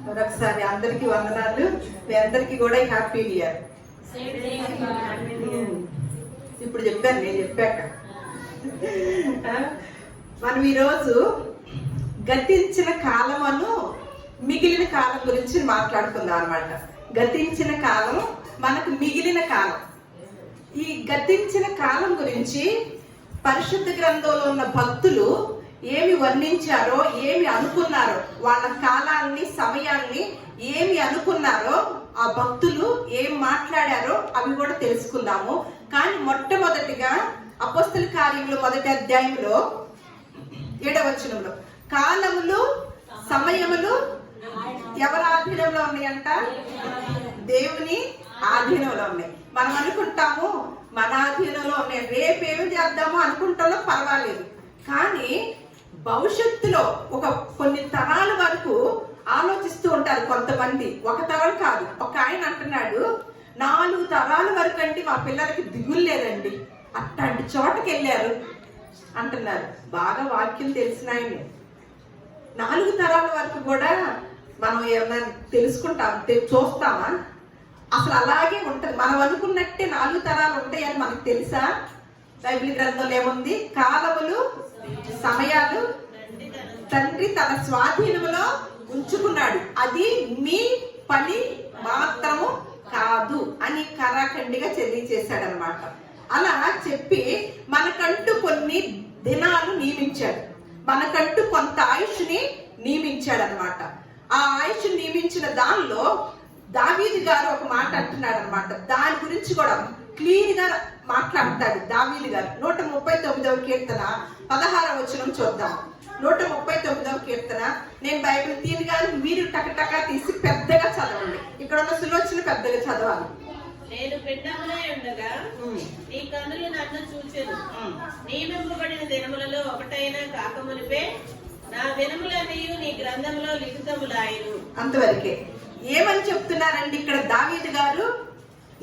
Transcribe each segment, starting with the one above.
మరొకసారి అందరికి వందనాలు. మీ అందరికి కూడా హ్యాపీ ఇయర్. ఇప్పుడు చెప్పాను, నేను చెప్పాక. మనం ఈరోజు గతించిన కాలమును మిగిలిన కాలం గురించి మాట్లాడుకుందాం అన్నమాట. గతించిన కాలం, మనకు మిగిలిన కాలం. ఈ గతించిన కాలం గురించి పరిశుద్ధ గ్రంథంలో ఉన్న భక్తులు ఏమి వర్ణించారో, ఏమి అనుకున్నారో, వాళ్ళ కాలాన్ని, సమయాన్ని ఏమి అనుకున్నారో, ఆ భక్తులు ఏం మాట్లాడారో అవి కూడా తెలుసుకుందాము. కానీ మొట్టమొదటిగా అపోస్తల కార్యములు 1వ అధ్యాయంలో 7వ వచనంలో కాలములు, సమయములు ఎవరి ఆధీనంలో ఉన్నాయంట? దేవుని ఆధీనంలో ఉన్నాయి. మనం అనుకుంటాము మన ఆధీనంలో ఉన్నాయి, రేపేమి చేద్దామో అనుకుంటామో పర్వాలేదు. కానీ భవిష్యత్తులో కొన్ని తరాల వరకు ఆలోచిస్తూ ఉంటారు కొంతమంది. ఒక తరం కాదు. ఒక ఆయన అంటున్నాడు, 4 తరాల వరకు అండి మా పిల్లలకి దిగులు లేదండి, అట్లాంటి చోటకి వెళ్ళారు అంటున్నారు. బాగా వాక్యం తెలిసిన ఆయన. 4 తరాల వరకు కూడా మనం ఏమన్నా తెలుసుకుంటాం, చూస్తామా? అసలు అలాగే ఉంటది. మనం అనుకున్నట్టే 4 తరాలు ఉంటాయని మనకు తెలుసా? బైబిల్ గ్రంథంలో ఏముంది? కాలములు, సమయాలు తండ్రి తన స్వాధీనములో ఉంచుకున్నాడు, అది మీ పని మాత్రము కాదు అని కరాఖండిగా తెలియజేశాడు అనమాట. అలా చెప్పి మనకంటూ కొన్ని దినాలు నియమించాడు, మనకంటూ కొంత ఆయుష్ని నియమించాడు అనమాట. ఆ ఆయుష్ నియమించిన దానిలో దావీదు గారు ఒక మాట అంటున్నాడు అనమాట. దాని గురించి కూడా క్లీన్ గా మాట్లాడతాడు దావీదు గారు. 139వ కీర్తన 16వ వచనం చూద్దాం. 139వ కీర్తన. నేను బైబిల్ తీయగానే మీరు టకటకా తీసి పెద్దగా చదవండి. ఇక్కడ ఉన్న సులోచన పెద్దగా చదవాలి. నేను పిండములై ఉండగా నీ కన్నులు నన్ను చూచెను, నియమింపబడిన దినములలో ఒకటైనా కాకమునిపే నా దినములన్నీ నీ గ్రంథంలో లిఖితములాయెను. అంతవరకే. ఏమని చెప్తున్నారండి ఇక్కడ దావీదు గారు?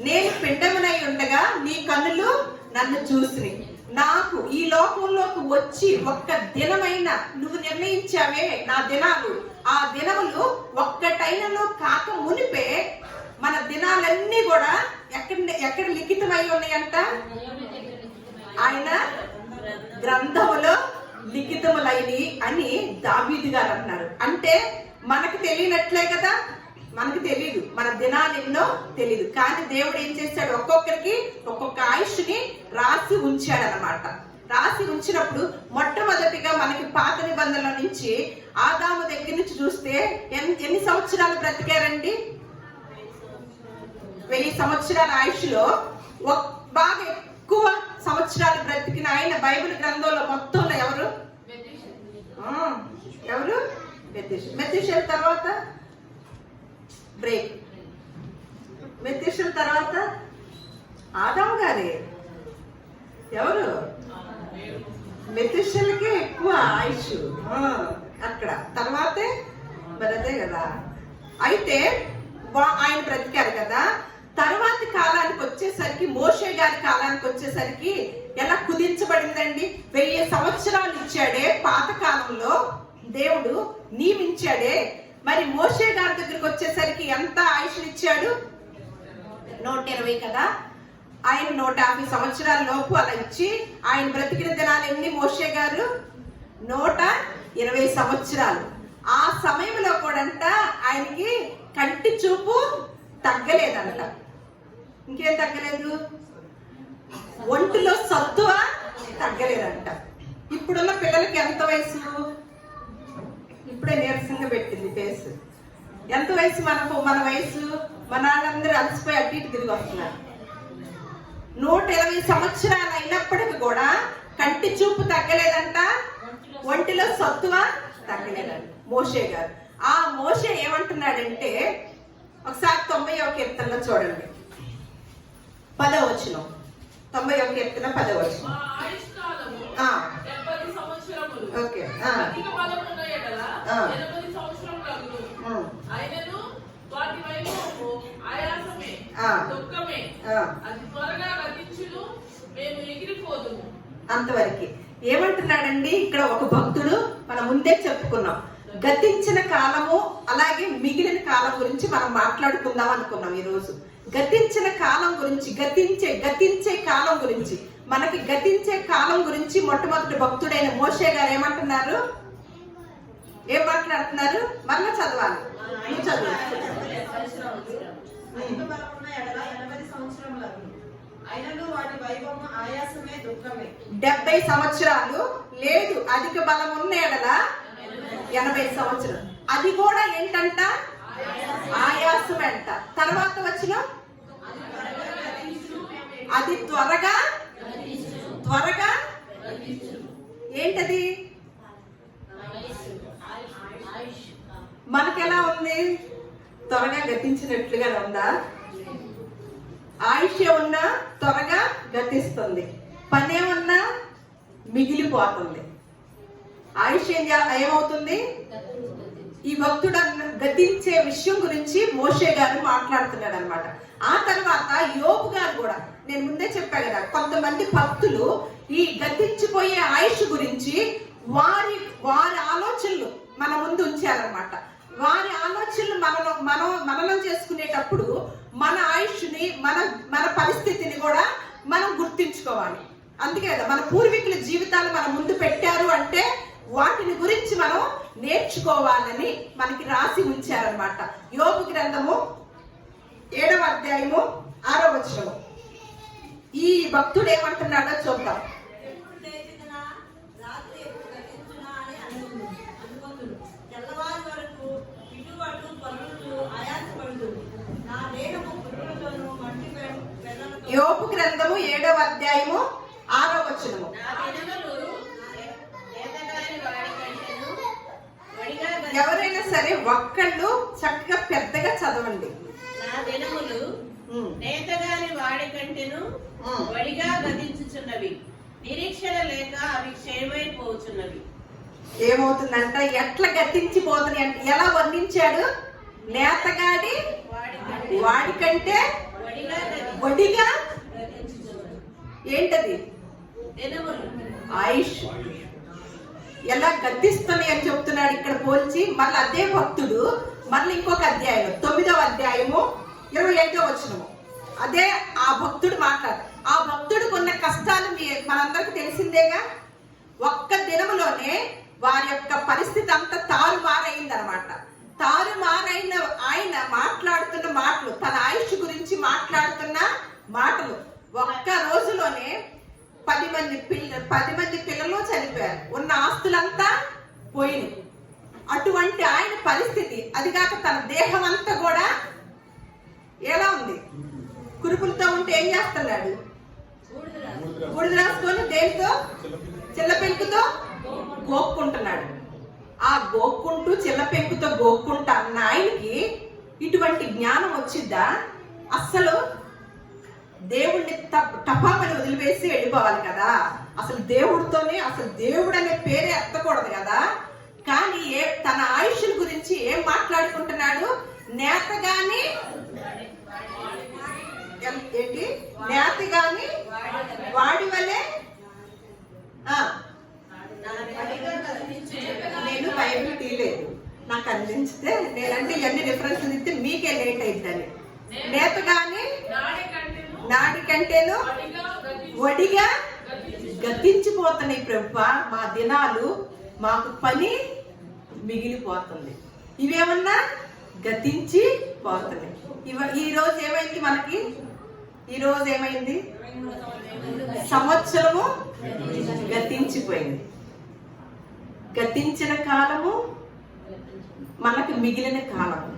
నేను పిండమునై ఉండగా నీ కన్నులు నన్ను చూసిని. నాకు ఈ లోకంలోకి వచ్చి ఒక్క దినమైన నువ్వు నిర్ణయించావే నా దినాలు, ఆ దినములు ఒక్కటైనను కాక మునిపే మన దినాలన్నీ కూడా ఎక్కడ లిఖితమై ఉన్నాయంట? ఆయన గ్రంథములో లిఖితములైని అని దావీదు గారు అన్నారు. అంటే మనకు తెలియనట్లే కదా, మనకు తెలియదు, మన దినాలు ఎన్నో తెలియదు. కానీ దేవుడు ఏం చేశాడు? ఒక్కొక్కరికి ఒక్కొక్క ఆయుష్ని రాసి ఉంచాడు అనమాట. రాసి ఉంచినప్పుడు మొట్టమొదటిగా మనకి పాత నిబంధనల నుంచి ఆదాము దగ్గర నుంచి చూస్తే ఎన్ని సంవత్సరాలు బ్రతికారండి? 1000 సంవత్సరాల ఆయుష్లో బాగా ఎక్కువ సంవత్సరాలు బ్రతికిన ఆయన బైబిల్ గ్రంథంలో మొత్తంలో ఎవరు? మెతూషెల తర్వాత బ్రేక్, మెతూషెల తర్వాత ఆదాము గారే. ఎవరు? మెతూషెలకే ఎక్కువ ఆయుష్ అక్కడ, తర్వాతే మరి అదే కదా. అయితే ఆయన బ్రతికారు కదా. తర్వాతి కాలానికి వచ్చేసరికి, మోషే గారి కాలానికి వచ్చేసరికి ఎలా కుదించబడిందండి? 1000 సంవత్సరాలు ఇచ్చాడే పాత కాలంలో దేవుడు నియమించాడే. మరి మోషే గారి దగ్గరికి వచ్చేసరికి ఎంత ఆయుష్ ఇచ్చాడు? 120 కదా. ఆయన 150 సంవత్సరాల లోపు అలా ఇచ్చి ఆయన బ్రతికిన దినాలు ఎన్ని? మోషే గారు 120 సంవత్సరాలు. ఆ సమయంలో కూడా ఆయనకి కంటి చూపు తగ్గలేదంట. ఇంకేం తగ్గలేదు? ఒంటిలో సత్తువ తగ్గలేదంట. ఇప్పుడున్న పిల్లలకి ఎంత వయసు? ఇప్పుడే నీరసంగా పెట్టింది ఫేస్. ఎంత వయసు మన వయసు? మన వాళ్ళందరూ అలసిపోయి అటు ఇటు తిరిగి వస్తున్నారు. 120 సంవత్సరాలు అయినప్పటికీ కూడా కంటి చూపు తగ్గలేదంట, ఒంటిలో సత్తువ తగ్గలేదంట మోషే గారు. ఆ మోషే ఏమంటున్నాడంటే, ఒకసారి 90వ కీర్తనలో చూడండి, 10వ వచనం. 90వ కీర్తన 10వ వచనం. ఓకే. అంతవరకు ఏమంటున్నాడండి ఇక్కడ ఒక భక్తుడు? మనం ముందే చెప్పుకున్నాం, గతించిన కాలము అలాగే మిగిలిన మనం మాట్లాడుకుందాం అనుకున్నాం ఈ రోజు. గతించిన కాలం గురించి, గతించే కాలం గురించి. మనకి గతించే కాలం గురించి మొట్టమొదటి భక్తుడైన మోషే గారు ఏమంటున్నారు, ఏం మాట్లాడుతున్నారు? మరలా చదవాలి, నువ్వు చదువు. 70 సంవత్సరాలు లేదు, అధిక బలం ఉన్న ఎడల 80 సంవత్సరాలు. అది కూడా ఏంటంట? ఆయాసం అంట. తర్వాత వచ్చిన అది త్వరగా ఏంటది? మనకెలా ఉంది? త్వరగా గతించినట్లుగా ఉందా? ఆయుష్య ఉన్నా త్వరగా గతిస్తుంది, పనేమన్నా మిగిలిపోతుంది. ఆయుష్ ఏమవుతుంది? ఈ భక్తుడు గతించే విషయం గురించి మోషే గారు మాట్లాడుతున్నాడు అనమాట. ఆ తర్వాత యోబు గారు కూడా, నేను ముందే చెప్పా కదా, కొంతమంది భక్తులు ఈ గతించిపోయే ఆయుష్ గురించి వారి ఆలోచనలు మన ముందు ఉంచారనమాట. వారి ఆలోచనలు మననం చేసుకునేటప్పుడు మన ఆయుష్ని, మన పరిస్థితిని కూడా మనం గుర్తించుకోవాలి. అందుకే కదా మన పూర్వీకుల జీవితాలు మన ముందు పెట్టారు అంటే వాటిని గురించి మనం నేర్చుకోవాలని మనకి రాసి ఉంచారనమాట. యోబు గ్రంథము 7వ అధ్యాయము 6వ వచనము. ఈ భక్తుడు ఏమంటున్నాడో చూద్దాం. యోబు గ్రంథము 7వ అధ్యాయము 6వ వచనము. ఎవరైనా సరే ఒక్కళ్ళు చక్కగా పెద్దగా చదవండి. నా దినములు నేతగాని వాడి కంటేను వడిగా గతించుచున్నవి, నిరీక్షణ లేక అవి క్షయమైపోతున్నవి. ఏమవుతుందంట? ఎట్లా గతించిపోతుంది అంటే ఎలా వర్ణించాడు? నేతగాడి వాడికంటే వడిగా ఏంటది? ఆయుష్ ఎలా గతిస్తున్నాయి అని చెప్తున్నాడు ఇక్కడ పోల్చి. మళ్ళీ అదే భక్తుడు మళ్ళీ ఇంకొక అధ్యాయం 9వ అధ్యాయము 25వ వచనము. అదే ఆ భక్తుడు మాట్లాడు. ఆ భక్తుడికి ఉన్న కష్టాలు మనందరికి తెలిసిందేగా. ఒక్క దినములోనే వారి యొక్క పరిస్థితి అంతా తారుమారైందనమాట. తారుమారైన ఆయన మాట్లాడుతున్న మాటలు, తన ఆయుష్ గురించి మాట్లాడుతున్న మాటలు, ఒక్క రోజులోనే 10 మంది పిల్లలు చనిపోయారు, ఉన్న ఆస్తులంతా పోయింది. అటువంటి ఆయన పరిస్థితి, అదిగాక తన దేహం అంతా కూడా ఎలా ఉంది? కురుపులతో ఉంటే ఏం చేస్తున్నాడు? బూడిద రాసుకొని దేనితో? చిల్లపెంకుతో గోక్కుంటున్నాడు. ఆ గోక్కుంటూ చిల్లపెంకుతో గోక్కుంటా అన్న ఆయనకి ఇటువంటి జ్ఞానం వచ్చిద్దా? అస్సలు దేవుణ్ణి టపామని వదిలివేసి వెళ్ళిపోవాలి కదా. అసలు దేవుడితోనే, అసలు దేవుడు అనే పేరే ఎత్తకూడదు కదా. కానీ తన ఆయుష్ల గురించి ఏం మాట్లాడుకుంటున్నాడు? నేతగాని వాడి వలె. నేను బైబిల్ తీయలేదు, నాకు అందించితే నేనంటే ఇవన్నీ రిఫరెన్స్లు ఇస్తే మీకే లేట్ అయిద్దని. నేతగాని నాడి కంటేను వడిగా గతించిపోతున్నాయి ప్రభువా, మా దినాలు, మాకు పని మిగిలిపోతుంది. ఇవేమన్నా గతించి పోతున్నాయి. ఈ రోజు ఏమైంది మనకి? ఈ రోజు ఏమైంది? సంవత్సరము గతించిపోయింది. గతించిన కాలము మనకు మిగిలిన కాలము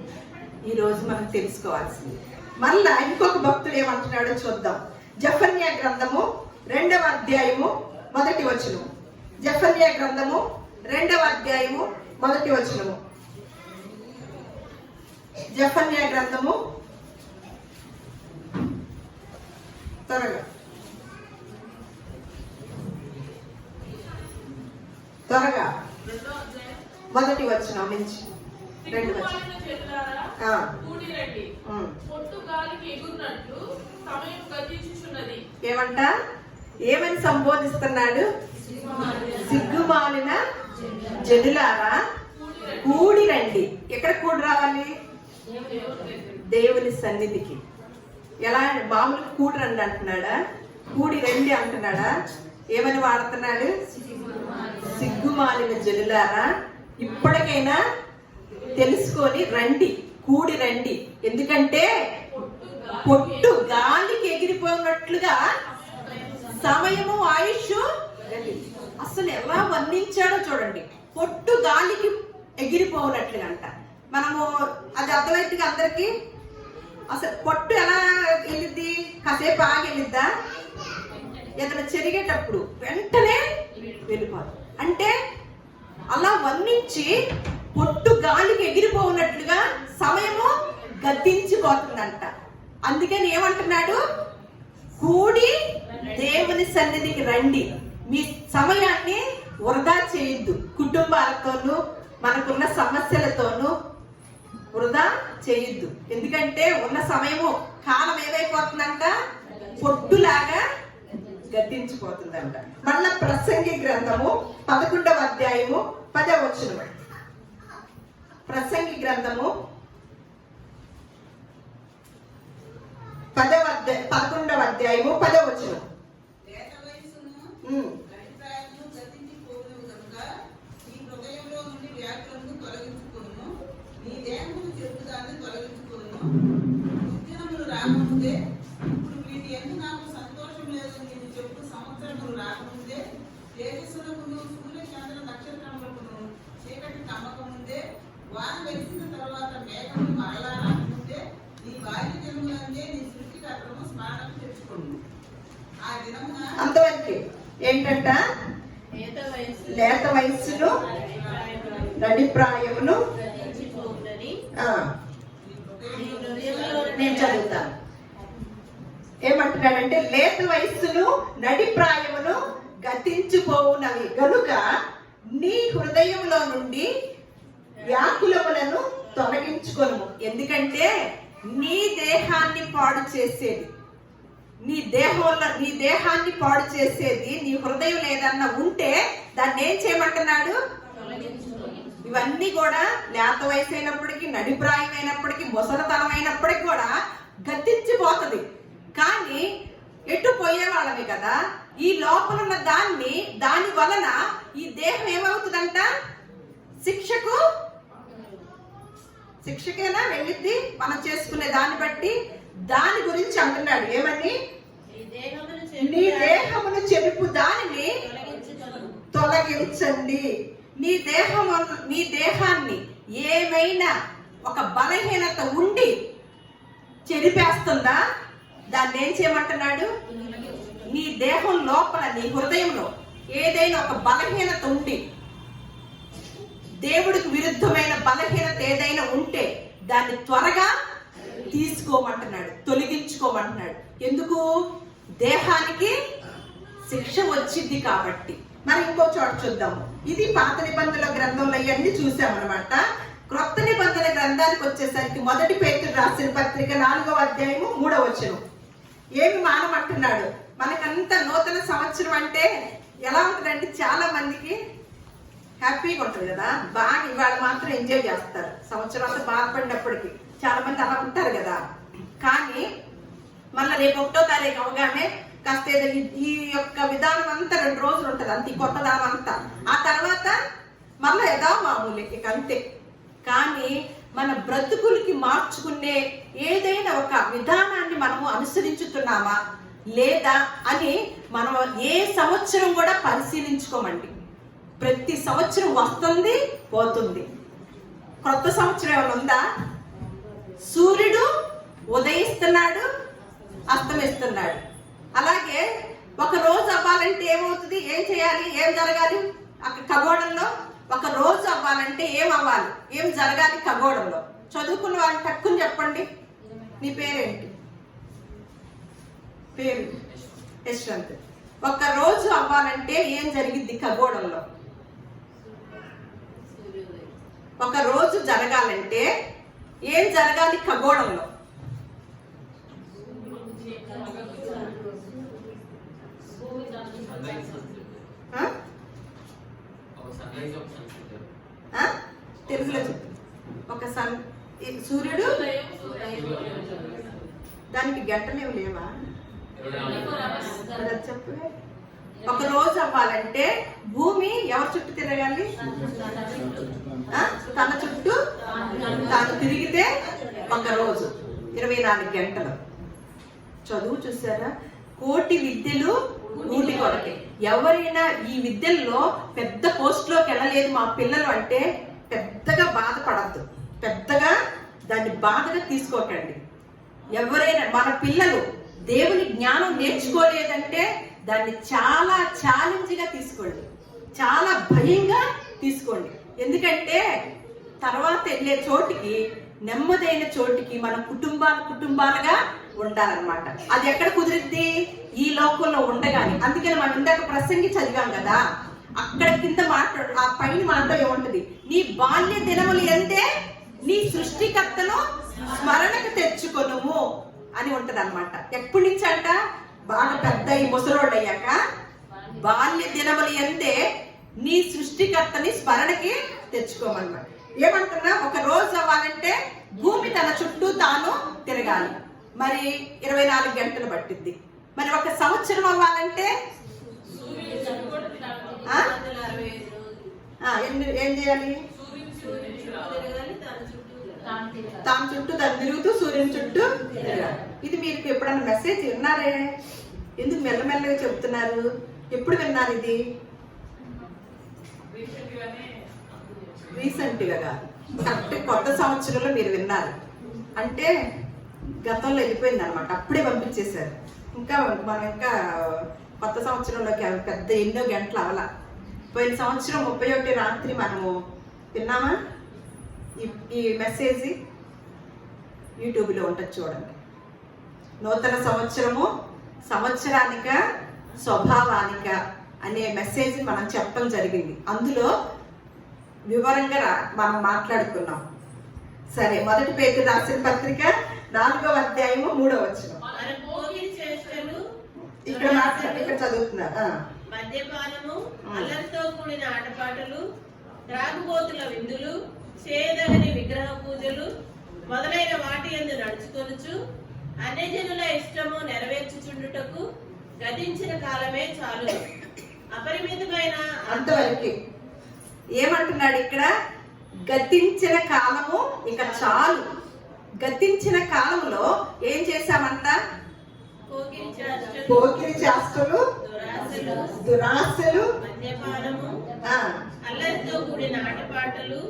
ఈ రోజు మనం తెలుసుకోవాల్సింది. మళ్ళా ఇంకొక భక్తుడు ఏమంటున్నాడో చూద్దాం. జెఫన్యా గ్రంథము 2వ అధ్యాయము 1వ వచనము. జెఫన్యా గ్రంథము 2వ అధ్యాయము 1వ వచనము. జెఫన్యా గ్రంథము త్వరగా 1వ వచనం నుంచి 2వ వచనం. ఏమంట? ఏమని సంబోధిస్తున్నాడు? సిగ్గుమాలిన జనులారా కూడి రండి. ఎక్కడ కూడి రావాలి? దేవుని సన్నిధికి. ఎలా మామూలు కూడి రండి అంటున్నాడా? కూడి రండి అంటున్నాడా? ఏమని వాడుతున్నాడు? సిగ్గుమాలిన జనులారా, ఇప్పటికైనా తెలుసుకొని రండి, కూడి రండి. ఎందుకంటే పొట్టు గాలికి ఎగిరిపోయినట్లుగా సమయము ఆయుష్. అసలు ఎలా వర్ణించాడో చూడండి. పొట్టు గాలికి ఎగిరిపోనట్లుగా అంట. మనము అది అర్థమైతే అందరికి అసలు పొట్టు ఎలా వెళ్ళిద్ది? కాసేపు ఆగి వెళ్ళిద్దా? ఏదైనా చెరిగేటప్పుడు వెంటనే వెళ్ళిపోదు. అంటే అలా వర్ణించి పొట్టు గాలికి ఎగిరిపోనట్లుగా సమయము గద్దించిపోతుందంట. అందుకని ఏమంటున్నాడు? కూడి దేవుని సన్నిధికి రండి. మీ సమయాన్ని వృధా చేయొద్దు. కుటుంబాలతోనూ మనకున్న సమస్యలతోనూ వృధా చేయొద్దు. ఎందుకంటే ఉన్న సమయము కాలం ఏమైపోతుందంట? పొట్టులాగా గద్దించిపోతుందంట. మళ్ళా ప్రసంగి గ్రంథము 11వ అధ్యాయము 10వ వచనం. ప్రసంగి గ్రంథము 11వ అధ్యాయము 10వ వచనం. రాకముందే ఇప్పుడు వీటి ఎందు నాకు సంతోషం లేదు నేను చెప్పు సంవత్సరములు రాకముందే తేజస్సులకును సూర్య చంద్ర నక్షత్రములకును చీకటి కమ్మకముందే వాన వెలిసిన తర్వాత మేఘములు మరలా రాకముందే నీ బాల్య జన్మలందే నీ సృష్టికర్తము స్మరణకు తెచ్చుకోండి. ఆ దినమున అంతవరకు ఏంటంట? లేత వయస్సును నడిప్రాయమును. నేను చదువుతాను. ఏమంటున్నాడంటే లేత వయస్సును నడిప్రాయమును గతించిపోవునవి గనుక నీ హృదయంలో నుండి వ్యాకులములను తొలగించుకొను. ఎందుకంటే నీ దేహాన్ని పాడు చేసేది, నీ దేహాన్ని పాడు చేసేది నీ హృదయం ఏదన్నా ఉంటే దాన్ని ఏం చేయమంటున్నాడు? ఇవన్నీ కూడా లేత వయసు అయినప్పటికీ, నడిప్రాయం అయినప్పటికీ, ముసలితనం అయినప్పటికీ కూడా గతించిపోతుంది. కానీ ఎటు పోయేవాళ్ళమే కదా. ఈ లోపల ఉన్న దాని వలన ఈ దేహం ఏమవుతుందంట? శిక్షకేనా వెళ్ళిద్ది మనం చేసుకునే దాన్ని బట్టి. దాని గురించి అంటున్నాడు ఏమని? నీ దేహమును చెరుపు దానిని తొలగించండి. నీ దేహాన్ని ఏమైనా ఒక బలహీనత ఉండి చెరిపేస్తుందా? దాన్ని ఏం చేయమంటున్నాడు? నీ దేహం లోపల, నీ హృదయంలో ఏదైనా ఒక బలహీనత ఉండి, దేవుడికి విరుద్ధమైన బలహీనత ఏదైనా ఉంటే దాన్ని త్వరగా తీసుకోమంటున్నాడు, తొలగించుకోమంటున్నాడు. ఎందుకు? దేహానికి శిక్ష వచ్చింది కాబట్టి. మరి ఇంకో చోట చూద్దాము. ఇది పాత నిబంధనల గ్రంథంలో ఇవన్నీ చూసామన్నమాట. క్రొత్త నిబంధన గ్రంథానికి వచ్చేసరికి 1 పేతురు రాసిన పత్రిక 4వ అధ్యాయము 3వ వచనం. ఏమి మానమంటున్నాడు? మనకంతా నూతన సంవత్సరం అంటే ఎలా ఉంటుందంటే చాలా మందికి హ్యాపీగా ఉంటుంది కదా. బాగా ఇవాళ మాత్రం ఎంజాయ్ చేస్తారు. సంవత్సరం అంతా బాధపడినప్పటికీ చాలా మంది అలా ఉంటారు కదా. కానీ మళ్ళీ రేపు 1వ తారీఖు అవగానే కాస్త ఈ యొక్క విధానం అంతా 2 రోజులు ఉంటుంది అంత, ఈ కొత్త దానం అంతా. ఆ తర్వాత మళ్ళీ ఏదో మామూలు ఇక అంతే. కానీ మన బ్రతుకులకి మార్చుకునే ఏదైనా ఒక విధానాన్ని మనము అనుసరించుతున్నామా లేదా అని మనం ఏ సంవత్సరం కూడా పరిశీలించుకోమండి. ప్రతి సంవత్సరం వస్తుంది పోతుంది. కొత్త సంవత్సరం ఏమైనా ఉందా? సూర్యుడు ఉదయిస్తున్నాడు, అస్తమిస్తున్నాడు. అలాగే ఒక రోజు అవ్వాలంటే ఏమవుతుంది? ఏం చేయాలి? ఏం జరగాలి? అక్కడ ఖగోళంలో ఒక రోజు అవ్వాలంటే ఏం అవ్వాలి? ఏం జరగాలి ఖగోళంలో? చదువుకున్న వాళ్ళు తక్కువ చెప్పండి. నీ పేరేంటి? పేరు యశ్వంత్. ఒక రోజు అవ్వాలంటే ఏం జరిగిద్ది ఖగోళంలో? ఒక రోజు జరగాలంటే ఏం జరగాలి ఖగోళంలో? తెలుగులో చెప్పు. ఈ సూర్యుడు దానికి గంటలేవు లేవా? మరి అది చెప్పు. ఒక రోజు అవ్వాలంటే భూమి ఎవరి చుట్టూ తిరగాలి? తన చుట్టూ తాను తిరిగితే ఒక రోజు 24 గంటలు. చదువు చూసారా? కోటి విద్యలు కూటి కొరకే. ఎవరైనా ఈ విద్యల్లో పెద్ద పోస్ట్ లోకి వెళ్ళలేదు మా పిల్లలు అంటే పెద్దగా బాధపడద్దు, పెద్దగా దాన్ని బాధగా తీసుకోకండి. ఎవరైనా మన పిల్లలు దేవుని జ్ఞానం నేర్చుకోలేదంటే దాన్ని చాలా ఛాలెంజ్ గా తీసుకోండి, చాలా భయంగా తీసుకోండి. ఎందుకంటే తర్వాత వెళ్ళే చోటికి, నెమ్మదైన చోటికి మనం కుటుంబాలుగా ఉండాలన్నమాట. అది ఎక్కడ కుదిరిద్ది? ఈ లోకంలో ఉండగాని. అందుకని మనం ఇందాక ప్రసంగి చదివాం కదా, అక్కడ కింద ఆ పైన మాటలో ఏముంటది? నీ బాల్య దినములు ఎంతే నీ సృష్టికర్తను స్మరణకు తెచ్చుకొనుము అని ఉంటది అనమాట. ఎప్పటి నుంచి అంట? బాగా పెద్ద ఈ ముసలోళ్ళు అయ్యాక బాల్య దినములు ఎంతే నీ సృష్టికర్తని స్మరణకి తెచ్చుకోమన్నమాట. ఏమంటున్నా? ఒక రోజు అవ్వాలంటే భూమి తన చుట్టూ తాను తిరగాలి, మరి 24 గంటలు పట్టింది. మరి ఒక సంవత్సరం అవ్వాలంటే ఏం చేయాలి? తాను చుట్టూ తను తిరుగుతూ సూర్యుని చుట్టూ తిరగాలి. ఇది మీరు ఎప్పుడన్నా మెసేజ్ విన్నారే? ఎందుకు మెల్లమెల్లగా చెప్తున్నారు? ఎప్పుడు విన్నారు ఇది? రీసెంట్ గా కాదు, కరెక్ట్ కొత్త సంవత్సరంలో మీరు విన్నారు. అంటే గతంలో వెళ్ళిపోయింది అనమాట, అప్పుడే పంపించేశారు. మనం ఇంకా కొత్త సంవత్సరంలోకి పెద్ద ఎన్నో గంటలు అవలా. పోయిన సంవత్సరం 31 రాత్రి మనము విన్నామా? ఈ మెసేజ్ యూట్యూబ్లో ఉంటుంది, చూడండి. నూతన సంవత్సరము సంవత్సరానిక స్వభావానిక అనే మెసేజ్ మనం చెప్పడం జరిగింది. అందులో వివరంగా మనం మాట్లాడుకున్నాం. సరే, 1 పేతురు రాసిన పత్రిక 4వ అధ్యాయము 3వ వచనం. ఇక్కడ చదువుతున్నారు. మద్యపానము, అల్లరితో కూడిన ఆటపాటలు, త్రాగుబోతుల విందులు, చేయదగని విగ్రహ పూజలు మొదలైన వాటి యందు నడుచుకొనుచు అన్యజనుల ఇష్టము నెరవేర్చుచుండుటకు గతించిన కాలమే చాలు. అపరిమితమైన అంతవరకు ఏమంటున్నాడు ఇక్కడ? గతించిన కాలము ఇక చాలు. గతించిన కాలంలో ఏం చేశామంట? పోకిరి చేష్టలు, దురాశలు, మద్యపానము, అల్లరితో కూడిన ఆటపాటలు,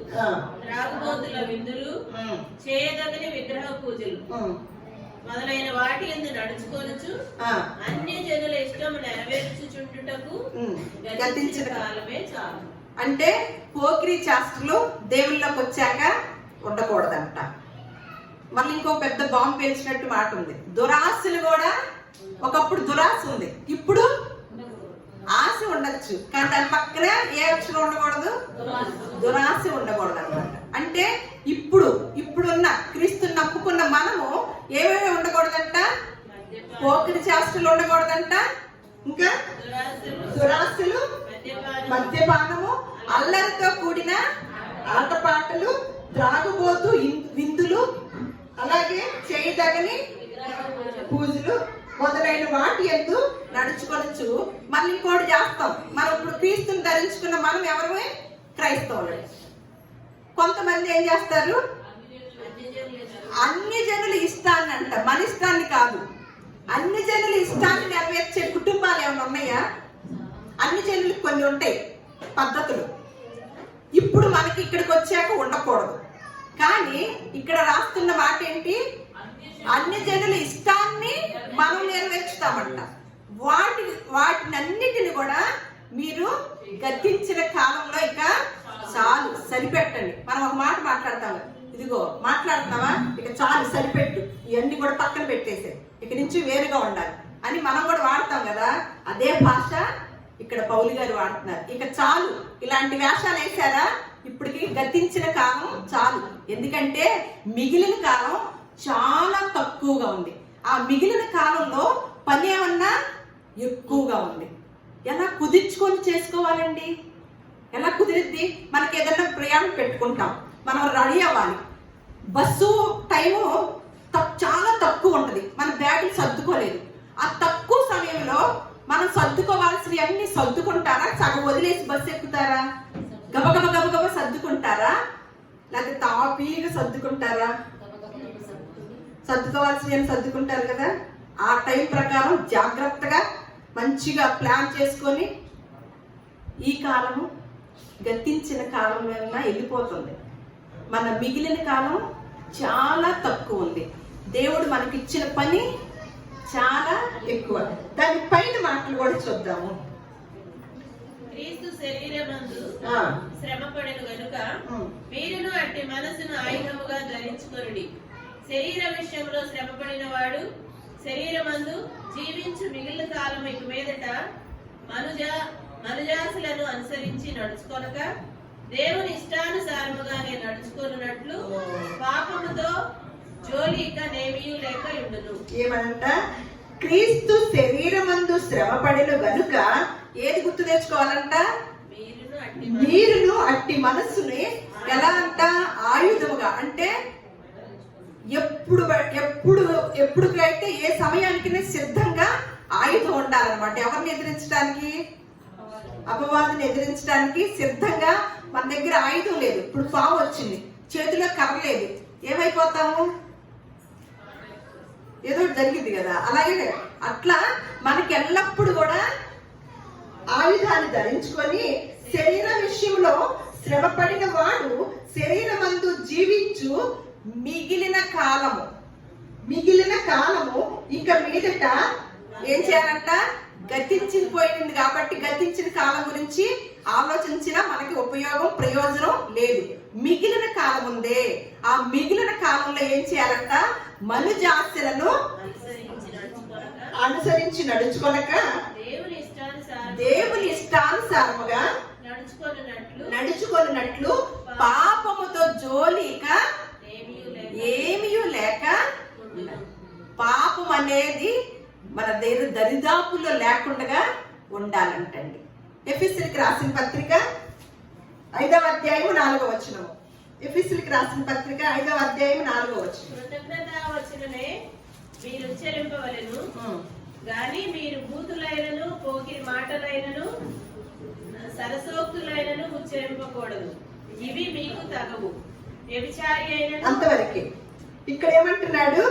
త్రాగుబోతుల విందులు, చేయదగని విగ్రహ పూజలు మొదలైన వాటి యందు నడుచుకొనుచు అన్య జనుల ఇష్టము నెరవేర్చుచుండుటకు గతించిన కాలమే చాలు. అంటే పోకిరి చేష్టలు దేవుళ్ళకి వచ్చాక ఉండకూడదంట. మళ్ళీ ఇంకో పెద్ద బాంబు పేల్చినట్టు మాట ఉంది. దురాశలు కూడా, ఒకప్పుడు దురాశ ఉంది, ఇప్పుడు ఆశ ఉండొచ్చు, కానీ దాని పక్కన ఏ అక్షరం ఉండకూడదు? దురాశ ఉండకూడదు అనమాట. అంటే ఇప్పుడున్న క్రీస్తుని నమ్ముకున్న మనము ఏమేమి ఉండకూడదంట? పోకిరి చేష్టలు ఉండకూడదంట, ఇంకా దురాశలు, మద్యపానము, అల్లరితో కూడిన ఆటపాటలు, త్రాగుబోతు విందులు, అలాగే చేయదగని పూజలు మొదలైన వాటి యందు నడుచుకొనొచ్చు. మళ్ళీ ఇంకోటి చేస్తాం. మనం ఇప్పుడు క్రీస్తుని ధరించుకున్న మనం ఎవరమే? క్రైస్తవులు. కొంతమంది ఏం చేస్తారు? అన్ని జనుల ఇష్టాన్ని అంట, మన ఇష్టాన్ని కాదు. అన్ని జనుల ఇష్టాన్ని నెరవేర్చే కుటుంబాలు ఏమైనా ఉన్నాయా? అన్ని జనులకు కొన్ని ఉంటాయి పద్ధతులు. ఇప్పుడు మనకి ఇక్కడికి వచ్చాక ఉండకూడదు. కానీ ఇక్కడ రాస్తున్న మాట ఏంటి? అన్ని జనుల ఇష్టాన్ని మనం నెరవేర్చుతామంట. వాటినన్నిటిని కూడా మీరు గతించిన కాలంలో ఇక చాలు, సరిపెట్టండి. మనం ఒక మాట మాట్లాడతాము, ఇదిగో మాట్లాడుతున్నావా, ఇక చాలు సరిపెట్టు, ఇవన్నీ కూడా పక్కన పెట్టేసే, ఇక నుంచి వేరుగా ఉండాలి అని మనం కూడా వాడతాం కదా. అదే భాష ఇక్కడ పౌలు గారు వాడుతున్నారు. ఇక చాలు, ఇలాంటి వేషాలు వేసారా? ఇప్పటికి గతించిన కాలం చాలు. ఎందుకంటే మిగిలిన కాలం చాలా తక్కువగా ఉంది. ఆ మిగిలిన కాలంలో పని ఏమన్నా ఎక్కువగా ఉంది. ఎలా కుదిర్చుకొని చేసుకోవాలండి? ఎలా కుదిరిద్ది? మనకి ఏదైనా ప్రయాణం పెట్టుకుంటాం, మనం రెడీ అవ్వాలి. బస్సు టైము చాలా తక్కువ ఉంటుంది, మన బ్యాగులు సర్దుకోలేదు. ఆ తక్కువ సమయంలో మనం సర్దుకోవాల్సినవి అన్ని సర్దుకుంటారా, సగం వదిలేసి బస్సు ఎక్కుతారా? గబగబ గబగబ సర్దుకుంటారా, లేకపోతే తాపీగా సర్దుకుంటారా? సర్దుకోవాల్సినవి సర్దుకుంటారు కదా. ఆ టైం ప్రకారం జాగ్రత్తగా మంచిగా ప్లాన్ చేసుకొని, ఈ కాలము గతించిన కాలంలో వెళ్ళిపోతుంది, మన మిగిలిన కాలం చాలా తక్కువ ఉంది. దేవుడు మనకిచ్చిన పని చాలా ఎక్కువ. దాని పైన మాటలు కూడా చూద్దాము. క్రీస్తు శరీరమందు శ్రమపడెను గనుక మీరును అట్టి మనసును ఆయుధముగా ధరించుకొనుడి. శరీర విషయంలో శ్రమపడిన వాడు శరీరమందు జీవించు మిగిలిన కాలం ఇక మీదట మనుజాసులను అనుసరించి నడుచుకొనక దేవుని ఇష్టానుసారముగానే నడుచుకొనున్నట్లు పాపముతో జోలి ఇక నేమియు లేక ఉండును. ఏమంట? క్రీస్తు శరీరమందు శ్రమపడిన గనుక ఏది గుర్తు తెచ్చుకోవాలంట? మీరును అట్టి మనస్సుని ఎలా అంట? ఆయుధముగా. అంటే ఎప్పుడుకైతే ఏ సమయానికి సిద్ధంగా ఆయుధం ఉండాలన్నమాట. ఎవరిని ఎదిరించడానికి? అపవాదిని ఎదిరించడానికి సిద్ధంగా మన దగ్గర ఆయుధం లేదు. ఇప్పుడు పాము వచ్చింది, చేతిలో కర్ర లేదు, ఏమైపోతాము? ఏదో జరిగింది కదా. అలాగే అట్లా మనకి ఎల్లప్పుడు కూడా ఆయుధాన్ని ధరించుకొని, శరీర విషయంలో శ్రమపడిన వాడు శరీరమందు జీవించు మిగిలిన కాలము ఇక మీదట ఏం చేయాలంట? గతించిపోయింది కాబట్టి గతించిన కాలం గురించి ఆలోచించినా మనకి ఉపయోగం ప్రయోజనం లేదు. మిగిలిన కాలం ఉందే, ఆ మిగిలిన కాలంలో ఏం చేయాలంట? మనుజాస్యులను అనుసరించి నడుచుకొనక దేవుని ఇష్టానుసారముగా నడుచుకొనున్నట్లు పాపముతో జోలిక ఏమీ లేక. పాపం అనేది మన దరిదాపుల్లో లేకుండా ఉండాలంటండి. ఎఫెసీయులకు రాసిన పత్రిక 5వ అధ్యాయం 4వ వచనం. ఎఫెసీయులకు రాసిన పత్రిక 5వ అధ్యాయం 4వ వచనం. కృతజ్ఞతావచనమే మీరు ఉచ్చరింపవలెను గాని మీరు బూతులైనను పోకిరి మాటలైనను సరసోక్తులైనను ఉచ్చరింపకూడదు, ఇవి మీకు తగవు. వ్యభిచారి అయినను. అంతవరకే. ఇక్కడ ఏమంటున్నాడు?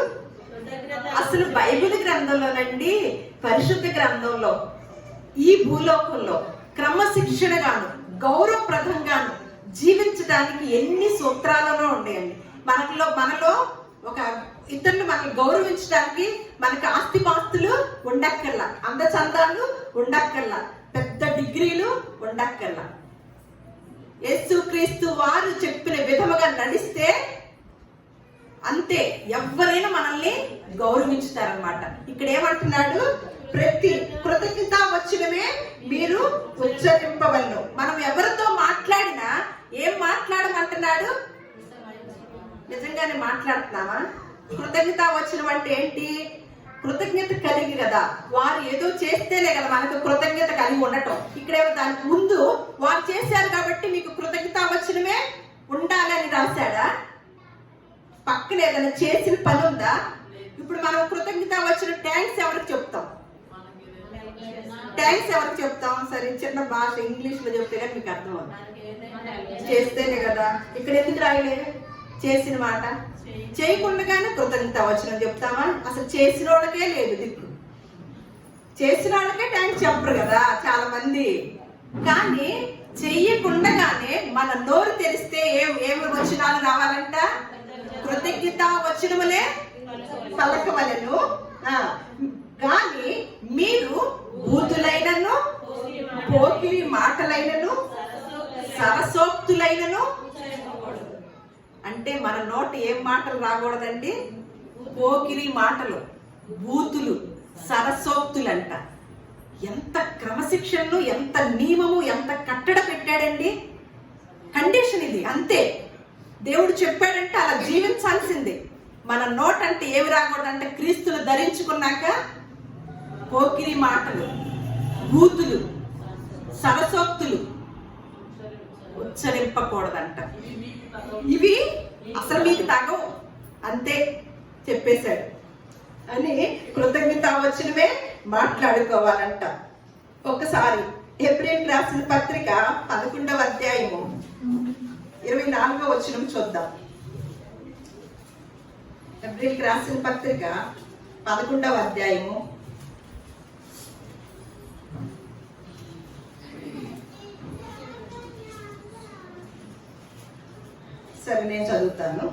అసలు బైబిల్ గ్రంథంలోనండి, పరిశుద్ధ గ్రంథంలో, ఈ భూలోకంలో క్రమశిక్షణగాను గౌరవప్రదంగాను జీవించడానికి ఎన్ని సూత్రాలలో ఉన్నాయండి. మనలో ఒక ఇతరులు మనల్ని గౌరవించడానికి మనకి ఆస్తిపాస్తులు ఉండక్కర్లా, అందచందాలు ఉండక్కర్లా, పెద్ద డిగ్రీలు ఉండక్కర్లా. యేసుక్రీస్తు వారు చెప్పిన విధముగా నడిస్తే అంతే, ఎవరైనా మనల్ని గౌరవించుతారనమాట. ఇక్కడ ఏమంటున్నాడు? ప్రతి కృతజ్ఞతా వచనమే మీరు ఉచ్చరింపవలను. మనం ఎవరితో మాట్లాడినా ఏం మాట్లాడమంటున్నాడు? నిజంగానే మాట్లాడుతున్నామా? కృతజ్ఞతా వచనం అంటే ఏంటి? కృతజ్ఞత కలిగి కదా, వారు ఏదో చేస్తేనే కదా మనకు కృతజ్ఞత కలిగి ఉండటం. ఇక్కడేమో దానికి ముందు వారు చేశారు కాబట్టి మీకు కృతజ్ఞతా వచనమే ఉండాలని రాశాడా? పక్కన ఏదైనా చేసిన పని ఉందా? ఇప్పుడు మనం కృతజ్ఞత వచ్చిన థ్యాంక్స్ ఎవరికి చెప్తాం? థ్యాంక్స్ ఎవరికి చెప్తాం? సరే, చిన్న భాష ఇంగ్లీష్ లో చెప్తే కానీ మీకు అర్థం అవుతుంది. చేస్తేనే కదా. ఇక్కడ ఎందుకు రాయలే? చేసిన మాట చేయకుండానే కృతజ్ఞత వచ్చిన చెప్తామా? అసలు చేసిన వాళ్ళకే లేదు దిక్కు. చేసిన వాళ్ళకే థ్యాంక్స్ చెప్పరు కదా చాలా మంది. కానీ చెయ్యకుండానే మన నోరు తెరిస్తే ఏమి వచనాలు రావాలంట? కృతజ్ఞత వచనములే పలకవలెను. కానీ మీరు బూతులైనను పోకిరి మాటలైనను సరసోక్తులైనను. అంటే మన నోట ఏం మాటలు రాకూడదండి? పోకిరి మాటలు, బూతులు, సరసోక్తులంట. ఎంత క్రమశిక్షణను, ఎంత నియమము, ఎంత కట్టడ పెట్టాడండి. కండిషన్ ఇది, అంతే. దేవుడు చెప్పాడంటే అలా జీవించాల్సిందే. మన నోట్ అంటే ఏమి రాకూడదంటే క్రీస్తును ధరించుకున్నాక పోకిరి మాటలు, బూతులు, సరసోక్తులు ఉచ్చరింపకూడదంట. ఇవి అసలు మీకు తగవు అంతే చెప్పేశాడు అని కృతజ్ఞతావచనమే మాట్లాడుకోవాలంట. ఒకసారి హెబ్రీయులకు రాసిన పత్రిక 11వ అధ్యాయము 24వ వచనం చూద్దాం. హెబ్రీయులకు రాసిన పత్రిక 11వ అధ్యాయము సరే నేను చదువుతాను.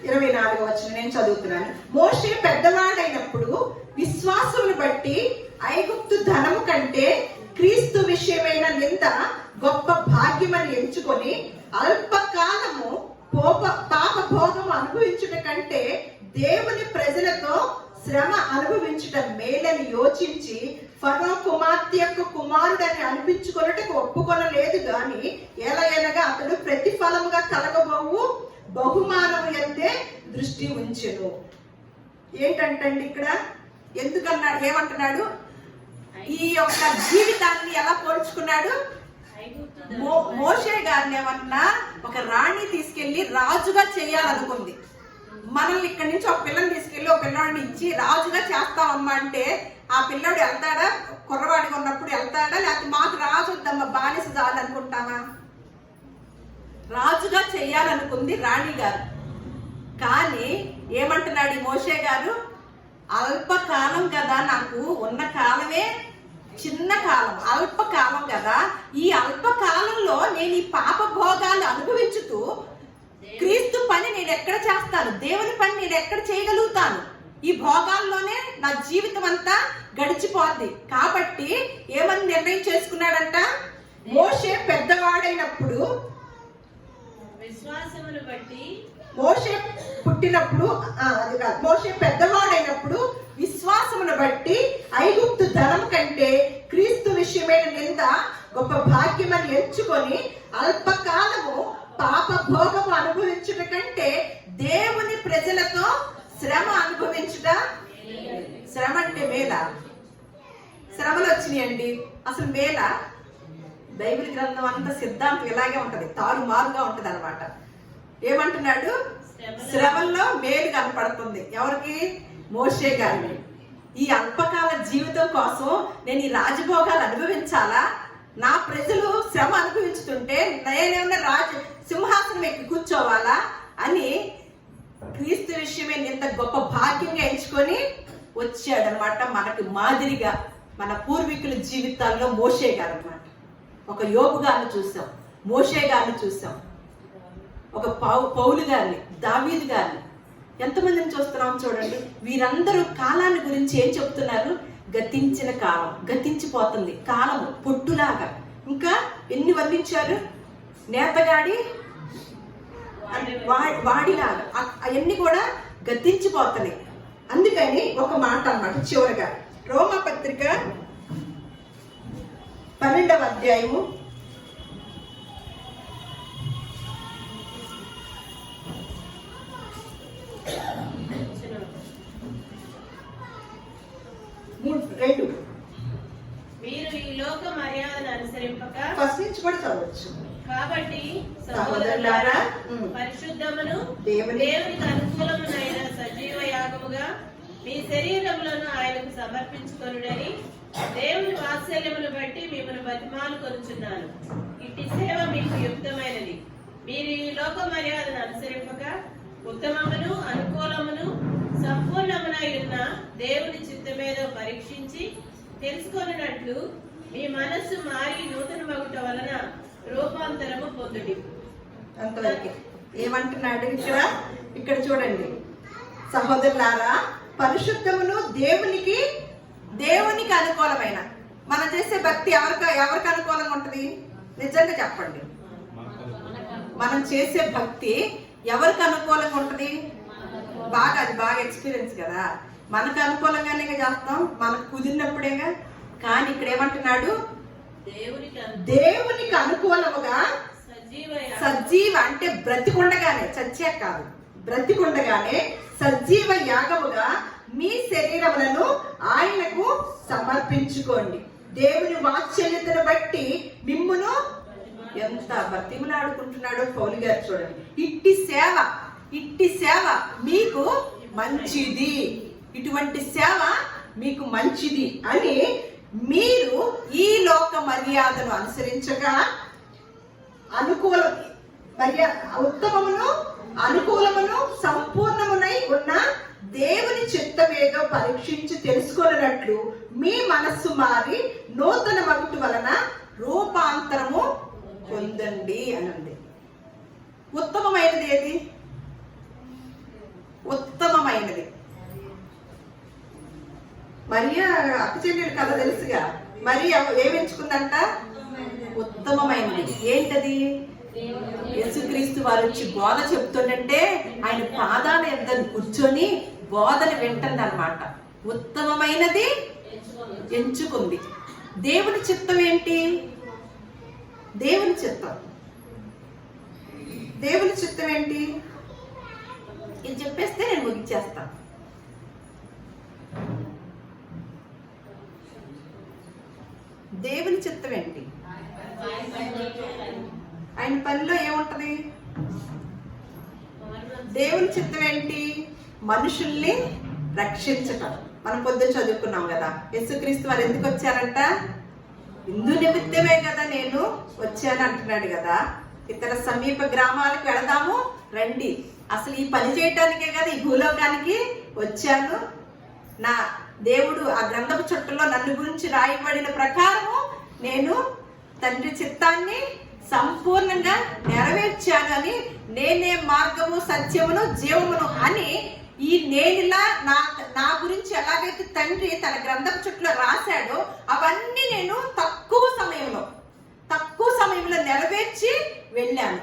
24వ వచనం నేను చదువుతున్నాను. మోషే పెద్దవాడైనప్పుడు విశ్వాసమును బట్టి ఐగుప్తు ధనము కంటే క్రీస్తు విషయమైన నింద గొప్ప భాగ్యమని ఎంచుకొని అల్పకాలము పాప భోగము అనుభవించుట కంటే దేవుని ప్రజలతో శ్రమ అనుభవించుట మేలని యోచించి ఫరో కుమార్తె యొక్క కుమారుడని అనిపించుకొనుటకు ఒప్పుకొనలేదు గాని ఎలాగనగా అతడు ప్రతిఫలముగా కలగబోవు బహుమానము ఎందే దృష్టి ఉంచెను. ఏంటంటండి ఇక్కడ ఎందుకన్నాడు, ఏమంటున్నాడు? ఈ యొక్క జీవితాన్ని ఎలా పోల్చుకున్నాడు? మోషే గారిని ఏమన్నా ఒక రాణి తీసుకెళ్లి రాజుగా చేయాలనుకుంది. మనల్ని ఇక్కడి నుంచి ఒక పిల్లని తీసుకెళ్లి ఒక పిల్లవాడిని ఇచ్చి రాజుగా చేస్తామమ్మా అంటే ఆ పిల్లడు వెళ్తాడా? కుర్రవాడిగా ఉన్నప్పుడు వెళ్తాడా? లేకపోతే మాకు రాజు వద్దమ్మా బానిస చాలనుకుంటామా? రాజుగా చెయ్యాలనుకుంది రాణి గారు. కానీ ఏమంటున్నాడు ఈ మోషే గారు? అల్పకాలం కదా, నాకు ఉన్న కాలమే చిన్న కాలం, అల్పకాలం కదా, ఈ అల్పకాలంలో నేను ఈ పాప భోగాలు అనుభవించుతూ క్రీస్తు పని నేను ఎక్కడ చేస్తాను, దేవుని పని నేను ఎక్కడ చేయగలుగుతాను? ఈ భోగాల్లోనే నా జీవితం అంతా గడిచిపోద్ది. కాబట్టి ఏమని నిర్ణయం చేసుకున్నాడంట? మోషే పెద్దవాడైనప్పుడు, విశ్వాసమును బట్టి, మోషే పుట్టినప్పుడు అది కాదు, మోషే పెద్దవాడైనప్పుడు విశ్వాసమును బట్టి ఐగుప్తు ధనం కంటే క్రీస్తు విషయమైన నింద గొప్ప భాగ్యమని ఎంచుకొని అల్పకాలము పాప భోగము అనుభవించుట కంటే దేవుని ప్రజలతో శ్రమ అనుభవించుట. శ్రమ అంటే మేల? శ్రమలు వచ్చినాయండి, అసలు మేల? బైబిల్ గ్రంథం అంతా సిద్ధాంతం ఇలాగే ఉంటది, తారుమారుగా ఉంటది అనమాట. ఏమంటున్నాడు? శ్రమల్లో మేలు కనపడుతుంది. ఎవరికి? మోషే గారిని. ఈ అల్పకాల జీవితం కోసం నేను ఈ రాజభోగాలు అనుభవించాలా? నా ప్రజలు శ్రమ అనుభవించుతుంటే నేనేమన్నా సింహాసనం ఎక్కి కూర్చోవాలా అని క్రీస్తు విషయమే ఇంత గొప్ప భాగ్యంగా ఎంచుకొని వచ్చాడనమాట. మనకు మాదిరిగా మన పూర్వీకుల జీవితాల్లో మోషే గారు అనమాట. ఒక యోబు గారిని చూసాం, మోషే గారిని చూసాం, ఒక పౌలు గారిని, దావీదు గారిని, ఎంతమందిని చూస్తున్నాం చూడండి. వీరందరూ కాలాన్ని గురించి ఏం చెప్తున్నారు? గతించిన కాలం, గతించిపోతుంది కాలము పొట్టులాగా. ఇంకా ఎన్ని వర్ణించారు? నేతగాడి వాడిలాగా, అవన్నీ కూడా గతించిపోతున్నాయి. అందుకని ఒక మాట అన్నమాట చివరిగా రోమపత్రిక 12వ అధ్యాయము 2 మీరు ఈ లోక మర్యాదను అనుసరింపక, ఫస్ట్ నుంచి కూడా చదవచ్చు. కాబట్టి సహోదరులారా, పరిశుద్ధమును దేవునికి అనుకూలమునైన సజీవ యాగముగా మీ శరీరములను ఆయనకు సమర్పించుకొనుడని దేవుని వాత్సల్యమును బట్టి మిమ్మల్ని బతిమాలు కొనుచున్నాను. ఇట్టి సేవ మీకు యుక్తమైనది. మీరు ఈ లోక మర్యాదను అనుసరింపక ఉత్తమమును అనుకూలమును సంపూర్ణమునై ఉన్న దేవుని చిత్తమేదో పరీక్షించి తెలుసుకొనున్నట్లు మీ మనస్సు మారి నూతన మగుట వలన రూపాంతరము పొందుడి. అంతవరకు ఏమంటున్నాడు ఇక్కడ చూడండి. సహోదరులారా, పరిశుద్ధమును దేవునికి అనుకూలమైన. మనం చేసే భక్తి ఎవరికి అనుకూలంగా ఉంటది? నిజంగా చెప్పండి, మనం చేసే భక్తి ఎవరికి అనుకూలంగా ఉంటది? అది బాగా ఎక్స్పీరియన్స్ కదా. మనకు అనుకూలంగానే చేస్తాం, మనకు కుదిరినప్పుడేగా. కానీ ఇక్కడ ఏమంటున్నాడు? దేవునికి అనుకూలముగా సజీవ అంటే బ్రతికుండగానే, చచ్చే కాదు, బ్రతికుండగానే సజీవ యాగముగా మీ శరీరములను ఆయనకు సమర్పించుకోండి. దేవుని వాత్సల్యతను బట్టి మిమ్మును ఎంత బతిమలాడుకుంటున్నాడో పౌలు గారు చూడండి. ఇట్టి సేవ మీకు మంచిది, ఇటువంటి సేవ మీకు మంచిది అని మీరు ఈ లోక మర్యాదను అనుసరించగా ఉత్తమమును అనుకూలమును సంపూర్ణమునై ఉన్న దేవుని చిత్తమేదో పరీక్షించి తెలుసుకొనున్నట్లు మీ మనస్సు మారి నూతన మగుట వలన రూపాంతరము పొందండి అని ఉంది. ఉత్తమమైనది ఏది? ఉత్తమమైనది మరియా అక్క చెల్లెలు కథ తెలుసుగా. మరి ఏమి ఎంచుకుందంట? ఉత్తమమైనది. ఏంటది? యేసుక్రీస్తు వారు వచ్చి బోధ చెప్తుందంటే ఆయన పాదాల ఎద్దరు కూర్చొని బోధన వింటుంది అనమాట. ఉత్తమమైనది ఎంచుకుంది. దేవుని చిత్తం ఏంటి? దేవుని చిత్తం ఏంటి? ఇది చెప్పేస్తే నేను ముగించేస్తాను. దేవుని చిత్తం ఏంటి? ఆయన పనిలో ఏముంటది? దేవుని చిత్తం ఏంటి? మనుషుల్ని రక్షించటం. మనం పొద్దున చదువుకున్నాం కదా, యేసుక్రీస్తు వారు ఎందుకు వచ్చారంట? ఇందు నిమిత్తమే కదా నేను వచ్చాను అంటున్నాడు కదా. ఇతర సమీప గ్రామాలకు వెళదాము రండి, అసలు ఈ పని చేయటానికే కదా ఈ భూలోకానికి వచ్చాను. నా దేవుడు ఆ గ్రంథపు చుట్టలో నన్ను గురించి రాయబడిన ప్రకారము నేను తండ్రి చిత్తాన్ని సంపూర్ణంగా నెరవేర్చాను అని, నేనే మార్గము సత్యమును జీవమును అని ఈ నేనిలా నా గురించి ఎలాగైతే తండ్రి తన గ్రంథపు చుట్టలో రాశాడో అవన్నీ నేను తక్కువ సమయంలో నెరవేర్చి వెళ్ళాను.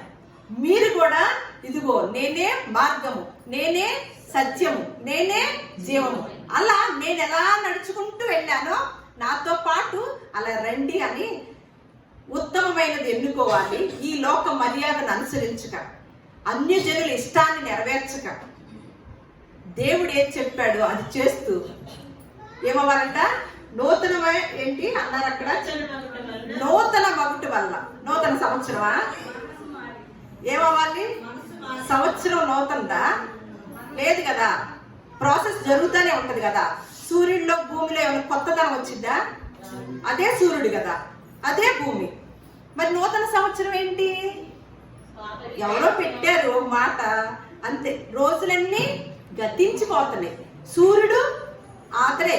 మీరు కూడా ఇదిగో నేనే మార్గము, నేనే సత్యము, నేనే జీవము, అలా నేను ఎలా నడుచుకుంటూ వెళ్ళానో నాతో పాటు అలా రండి అని. ఉత్తమమైనది ఎన్నుకోవాలి. ఈ లోక మర్యాదను అనుసరించక, అన్యజనుల ఇష్టాన్ని నెరవేర్చక, దేవుడు ఏం చెప్పాడో అది చేస్తూ ఏమవ్వాలంట? నూతనమై ఏంటి అన్నారు అక్కడ? నూతన మగుట వల్ల. నూతన సంవత్సరమా? ఏమవ్వాలి? సంవత్సరం నూతనదా? లేదు కదా, ప్రాసెస్ జరుగుతూనే ఉంటది కదా. సూర్యుడిలో భూమిలో ఏమైనా కొత్తదనం వచ్చిందా? అదే సూర్యుడు కదా, అదే భూమి. మరి నూతన సంవత్సరం ఏంటి? ఎవరో పెట్టారు మాట అంతే. రోజులన్నీ గతించిపోతున్నాయి. సూర్యుడు అతడే,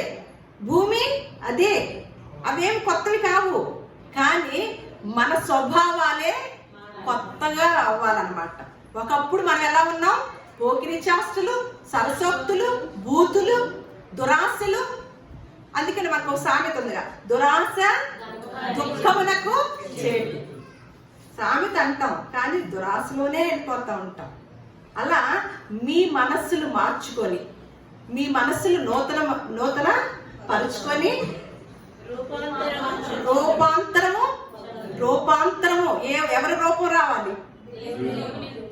భూమి అదే, అవేం కొత్తవి కావు. కానీ మన స్వభావాలే కొత్తగా అవ్వాలన్నమాట. ఒకప్పుడు మనం ఎలా ఉన్నాం? పోకిరి చేష్టలు, సరసోక్తులు, బూతులు, దురాశలు. అందుకని మనకు ఒక సామెత ఉందిగా, దురాశ దుఃఖమునకు చేటు. సామెత అంటాం కానీ దురాశలోనే వెళ్ళిపోతూ ఉంటాం. అలా మీ మనస్సులు మార్చుకొని, మీ మనస్సులు నూతన పరుచుకొని రూపాంతరము ఎవరి రూపం రావాలి?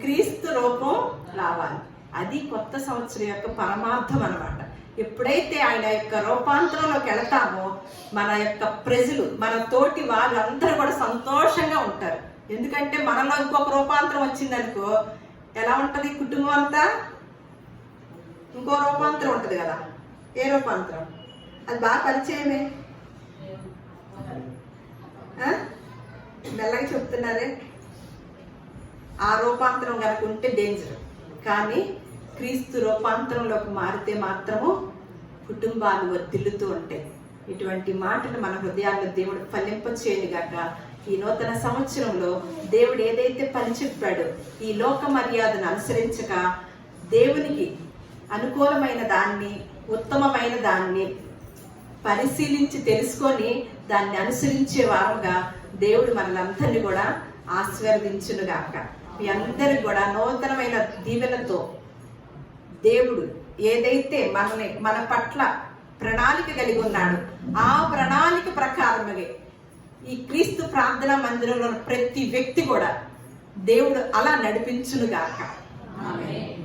క్రీస్తు రూపం రావాలి. అది కొత్త సంవత్సరం యొక్క పరమార్థం అన్నమాట. ఎప్పుడైతే ఆయన యొక్క రూపాంతరంలోకి వెళతామో మన యొక్క ప్రజలు, మన తోటి వాళ్ళందరూ కూడా సంతోషంగా ఉంటారు. ఎందుకంటే మనలో ఇంకొక రూపాంతరం వచ్చిందనుకో ఎలా ఉంటది? కుటుంబం అంతా ఇంకో రూపాంతరం ఉంటది కదా. ఏ రూపాంతరం? అది బాగా పరిచయమే. మెల్లగా చెప్తున్నారే. ఆ రూపాంతరం కనుక ఉంటే డేంజర్. కానీ క్రీస్తు రూపాంతరంలోకి మారితే మాత్రము కుటుంబాలు వర్ధిల్లుతూ ఉంటాయి. ఇటువంటి మాటలు మన హృదయాల్లో దేవుడు ఫలింపచేయను గాక. ఈ నూతన సంవత్సరంలో దేవుడు ఏదైతే పని చెప్పాడో ఈ లోక మర్యాదను అనుసరించక దేవునికి అనుకూలమైన దాన్ని, ఉత్తమమైన దాన్ని పరిశీలించి తెలుసుకొని దాన్ని అనుసరించే వారుగా దేవుడు మనలందరినీ కూడా ఆశీర్వదించునుగాక. మీ అందరికి కూడా నూతనమైన దీవెనతో దేవుడు ఏదైతే మన పట్ల ప్రణాళిక కలిగి ఉన్నాడో ఆ ప్రణాళిక ప్రకారమే ఈ క్రీస్తు ప్రార్థనా మందిరంలో ప్రతి వ్యక్తి కూడా దేవుడు అలా నడిపించునుగాక. ఆమేన్.